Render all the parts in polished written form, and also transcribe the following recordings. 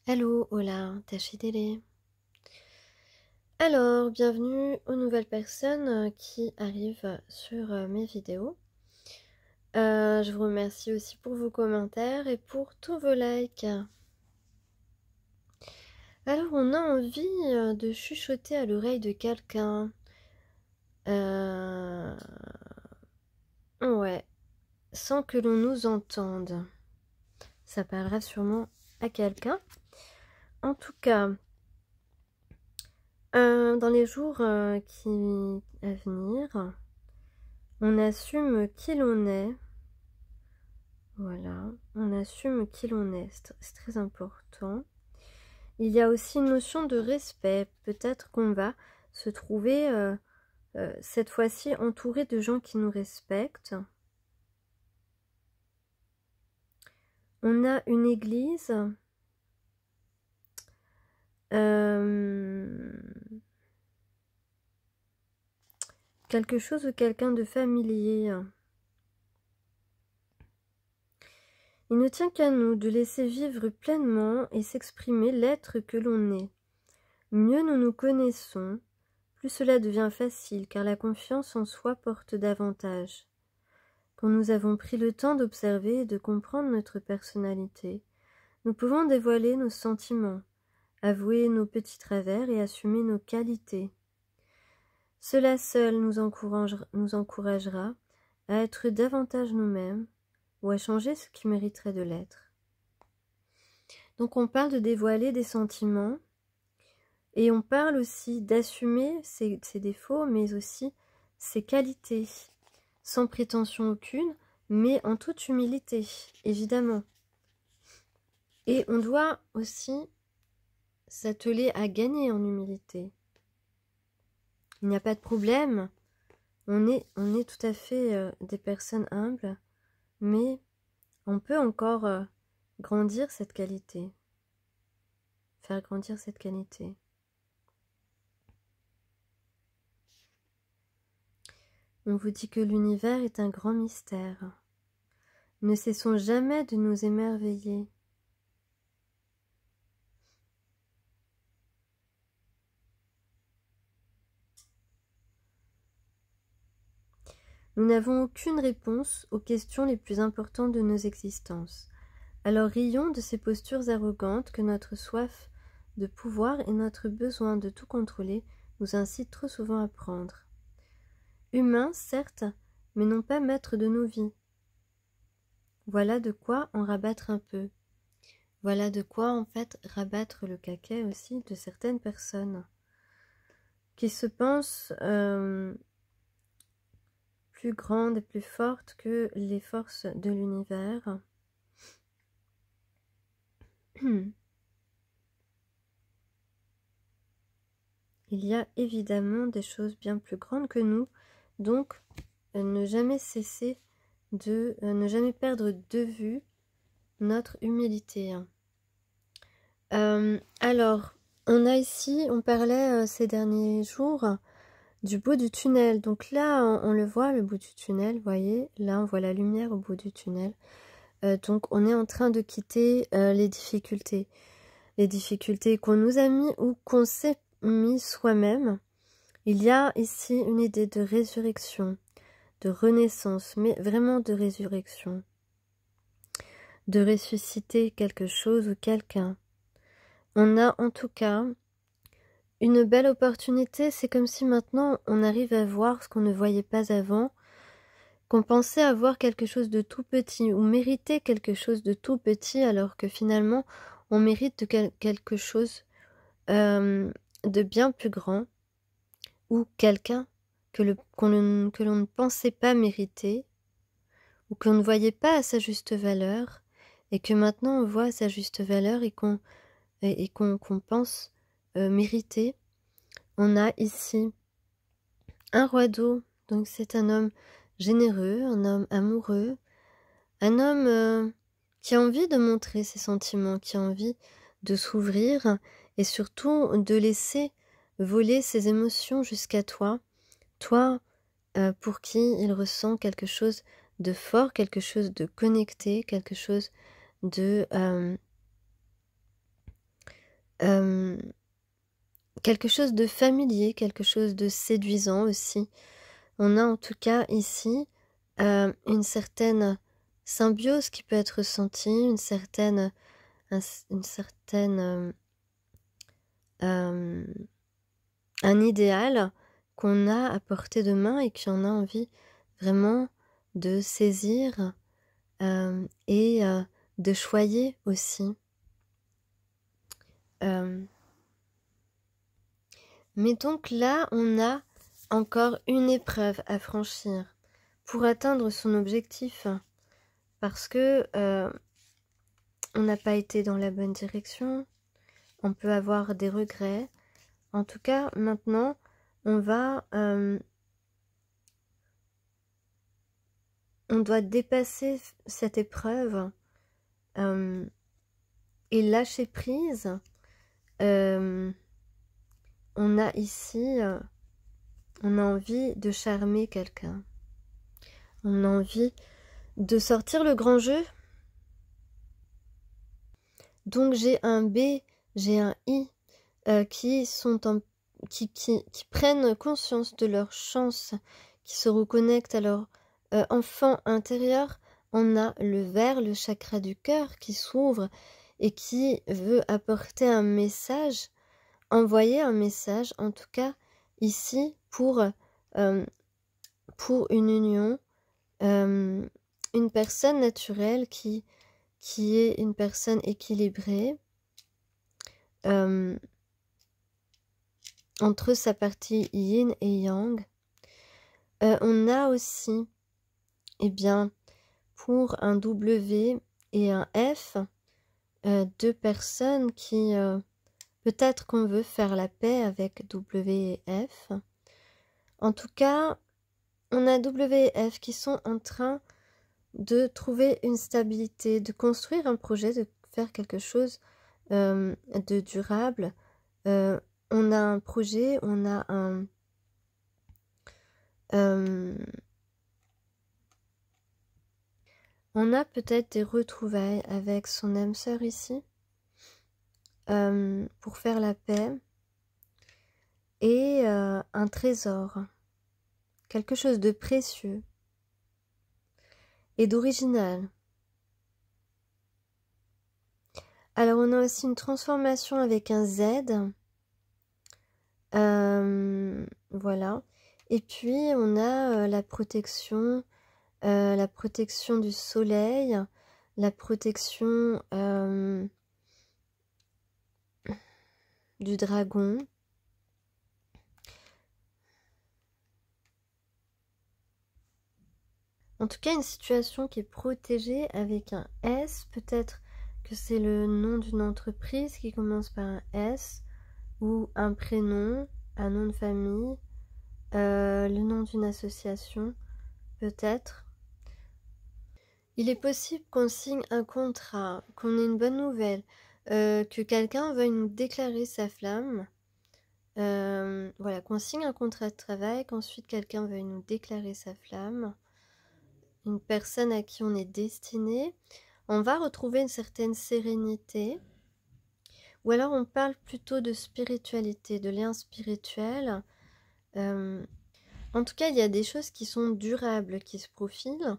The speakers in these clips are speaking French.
Hello, hola, Tachidele. Alors, bienvenue aux nouvelles personnes qui arrivent sur mes vidéos. Je vous remercie aussi pour vos commentaires et pour tous vos likes. Alors, on a envie de chuchoter à l'oreille de quelqu'un. Ouais, sans que l'on nous entende. Ça parlera sûrement à quelqu'un. En tout cas, dans les jours qui à venir, on assume qui l'on est. Voilà, on assume qui l'on est, c'est très important. Il y a aussi une notion de respect. Peut-être qu'on va se trouver cette fois-ci entouré de gens qui nous respectent. On a une église. Quelque chose ou quelqu'un de familier. Il ne tient qu'à nous de laisser vivre pleinement et s'exprimer l'être que l'on est. Mieux nous nous connaissons, plus cela devient facile, car la confiance en soi porte davantage. Quand nous avons pris le temps d'observer et de comprendre notre personnalité, nous pouvons dévoiler nos sentiments, avouer nos petits travers et assumer nos qualités. Cela seul nous encouragera à être davantage nous-mêmes ou à changer ce qui mériterait de l'être. Donc on parle de dévoiler des sentiments et on parle aussi d'assumer ses défauts mais aussi ses qualités, sans prétention aucune, mais en toute humilité, évidemment. Et on doit aussi s'atteler à gagner en humilité. Il n'y a pas de problème, on est tout à fait des personnes humbles, mais on peut encore grandir cette qualité, faire grandir cette qualité. On vous dit que l'univers est un grand mystère. Ne cessons jamais de nous émerveiller. Nous n'avons aucune réponse aux questions les plus importantes de nos existences. Alors rions de ces postures arrogantes que notre soif de pouvoir et notre besoin de tout contrôler nous incitent trop souvent à prendre. Humains, certes, mais non pas maîtres de nos vies. Voilà de quoi en rabattre un peu. Voilà de quoi, en fait, rabattre le caquet aussi de certaines personnes qui se pensent plus grandes et plus fortes que les forces de l'univers. Il y a évidemment des choses bien plus grandes que nous, donc ne jamais cesser de ne jamais perdre de vue notre humilité. Alors, on a ici, on parlait ces derniers jours du bout du tunnel. Donc là, on le voit, le bout du tunnel, vous voyez, là on voit la lumière au bout du tunnel. Donc on est en train de quitter les difficultés qu'on nous a mis ou qu'on s'est mis soi-même. Il y a ici une idée de résurrection, de renaissance, mais vraiment de résurrection, de ressusciter quelque chose ou quelqu'un. On a en tout cas une belle opportunité, c'est comme si maintenant on arrive à voir ce qu'on ne voyait pas avant, qu'on pensait avoir quelque chose de tout petit ou mériter quelque chose de tout petit alors que finalement on mérite quelque chose de bien plus grand ou quelqu'un que l'on ne pensait pas mériter ou qu'on ne voyait pas à sa juste valeur et que maintenant on voit à sa juste valeur et qu'on pense mériter. On a ici un roi d'eau, donc c'est un homme généreux, un homme amoureux, un homme qui a envie de montrer ses sentiments, qui a envie de s'ouvrir et surtout de laisser voler ses émotions jusqu'à toi, toi pour qui il ressent quelque chose de fort, quelque chose de connecté, quelque chose de quelque chose de familier, quelque chose de séduisant aussi. On a en tout cas ici une certaine symbiose qui peut être ressentie, un idéal qu'on a à portée de main et qu'on a envie vraiment de saisir et de choyer aussi. Mais donc là, on a encore une épreuve à franchir pour atteindre son objectif, parce que on n'a pas été dans la bonne direction, on peut avoir des regrets. En tout cas, maintenant, on doit dépasser cette épreuve et lâcher prise. On a ici, on a envie de charmer quelqu'un. On a envie de sortir le grand jeu. Donc j'ai un B, j'ai un I qui prennent conscience de leur chance, qui se reconnectent à leur enfant intérieur. On a le vert, le chakra du cœur qui s'ouvre et qui veut apporter un message, envoyer un message, en tout cas ici pour une union, une personne naturelle qui est une personne équilibrée entre sa partie yin et yang. On a aussi, eh bien, pour un W et un F, deux personnes qui, peut-être qu'on veut faire la paix avec W et F. En tout cas, on a W et F qui sont en train de trouver une stabilité, de construire un projet, de faire quelque chose de durable. On a un projet, on a on a peut-être des retrouvailles avec son âme sœur ici pour faire la paix et un trésor, quelque chose de précieux et d'original. Alors on a aussi une transformation avec un Z, voilà, et puis on a la protection du soleil, la protection du dragon. En tout cas, une situation qui est protégée avec un S. Peut-être que c'est le nom d'une entreprise qui commence par un S, ou un prénom, un nom de famille, le nom d'une association, peut-être. Il est possible qu'on signe un contrat, qu'on ait une bonne nouvelle, que quelqu'un veuille nous déclarer sa flamme. Voilà, qu'on signe un contrat de travail, qu'ensuite quelqu'un veuille nous déclarer sa flamme. Une personne à qui on est destiné, on va retrouver une certaine sérénité. Ou alors on parle plutôt de spiritualité, de lien spirituel. En tout cas, il y a des choses qui sont durables, qui se profilent.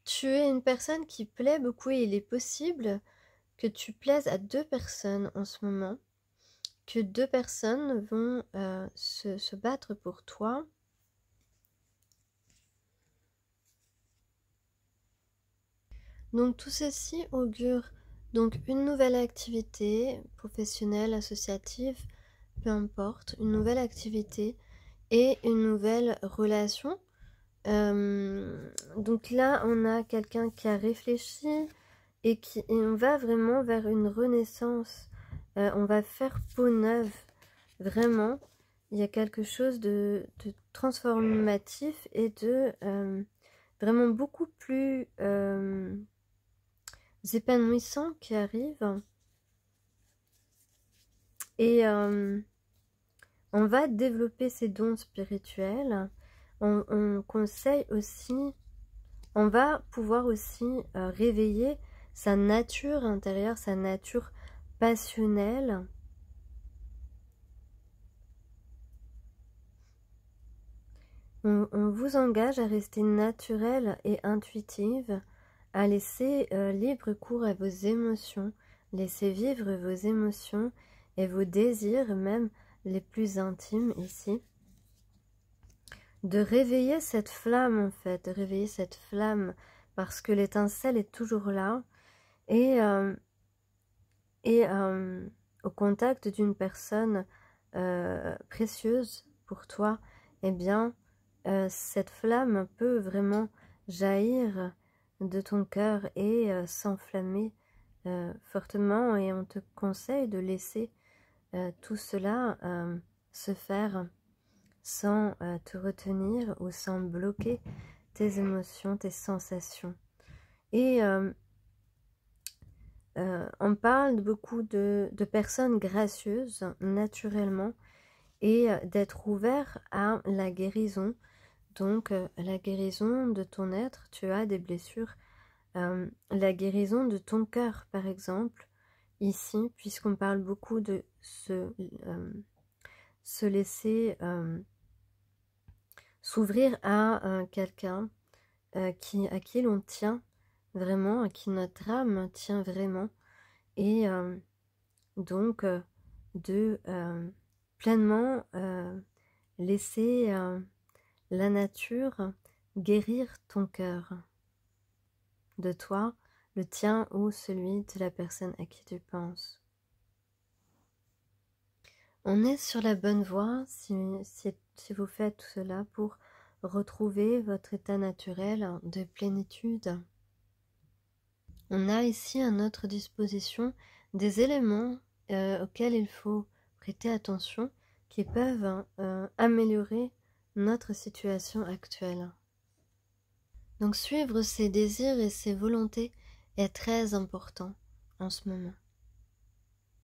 Tu es une personne qui plaît beaucoup et il est possible que tu plaises à deux personnes en ce moment, que deux personnes vont se battre pour toi. Donc tout ceci augure donc une nouvelle activité professionnelle, associative, peu importe, une nouvelle activité et une nouvelle relation. Donc là, on a quelqu'un qui a réfléchi et on va vraiment vers une renaissance. On va faire peau neuve, vraiment. Il y a quelque chose de transformatif et de vraiment beaucoup plus épanouissant qui arrive. Et on va développer ses dons spirituels. On conseille aussi, on va pouvoir aussi réveiller sa nature intérieure, sa nature passionnelle. On vous engage à rester naturelle et intuitive, à laisser libre cours à vos émotions, laisser vivre vos émotions et vos désirs, même les plus intimes ici. De réveiller cette flamme en fait, de réveiller cette flamme parce que l'étincelle est toujours là et au contact d'une personne précieuse pour toi, eh bien cette flamme peut vraiment jaillir de ton cœur et s'enflammer fortement, et on te conseille de laisser tout cela se faire sans te retenir ou sans bloquer tes émotions, tes sensations. Et on parle beaucoup de personnes gracieuses naturellement et d'être ouvert à la guérison. Donc la guérison de ton être, tu as des blessures, la guérison de ton cœur par exemple, ici, puisqu'on parle beaucoup de se laisser s'ouvrir à quelqu'un à qui l'on tient vraiment, à qui notre âme tient vraiment, et donc de pleinement laisser la nature guérir ton cœur, de toi, le tien ou celui de la personne à qui tu penses. On est sur la bonne voie si vous faites tout cela pour retrouver votre état naturel de plénitude. On a ici à notre disposition des éléments auxquels il faut prêter attention, qui peuvent améliorer notre situation actuelle. Donc suivre ses désirs et ses volontés est très important en ce moment.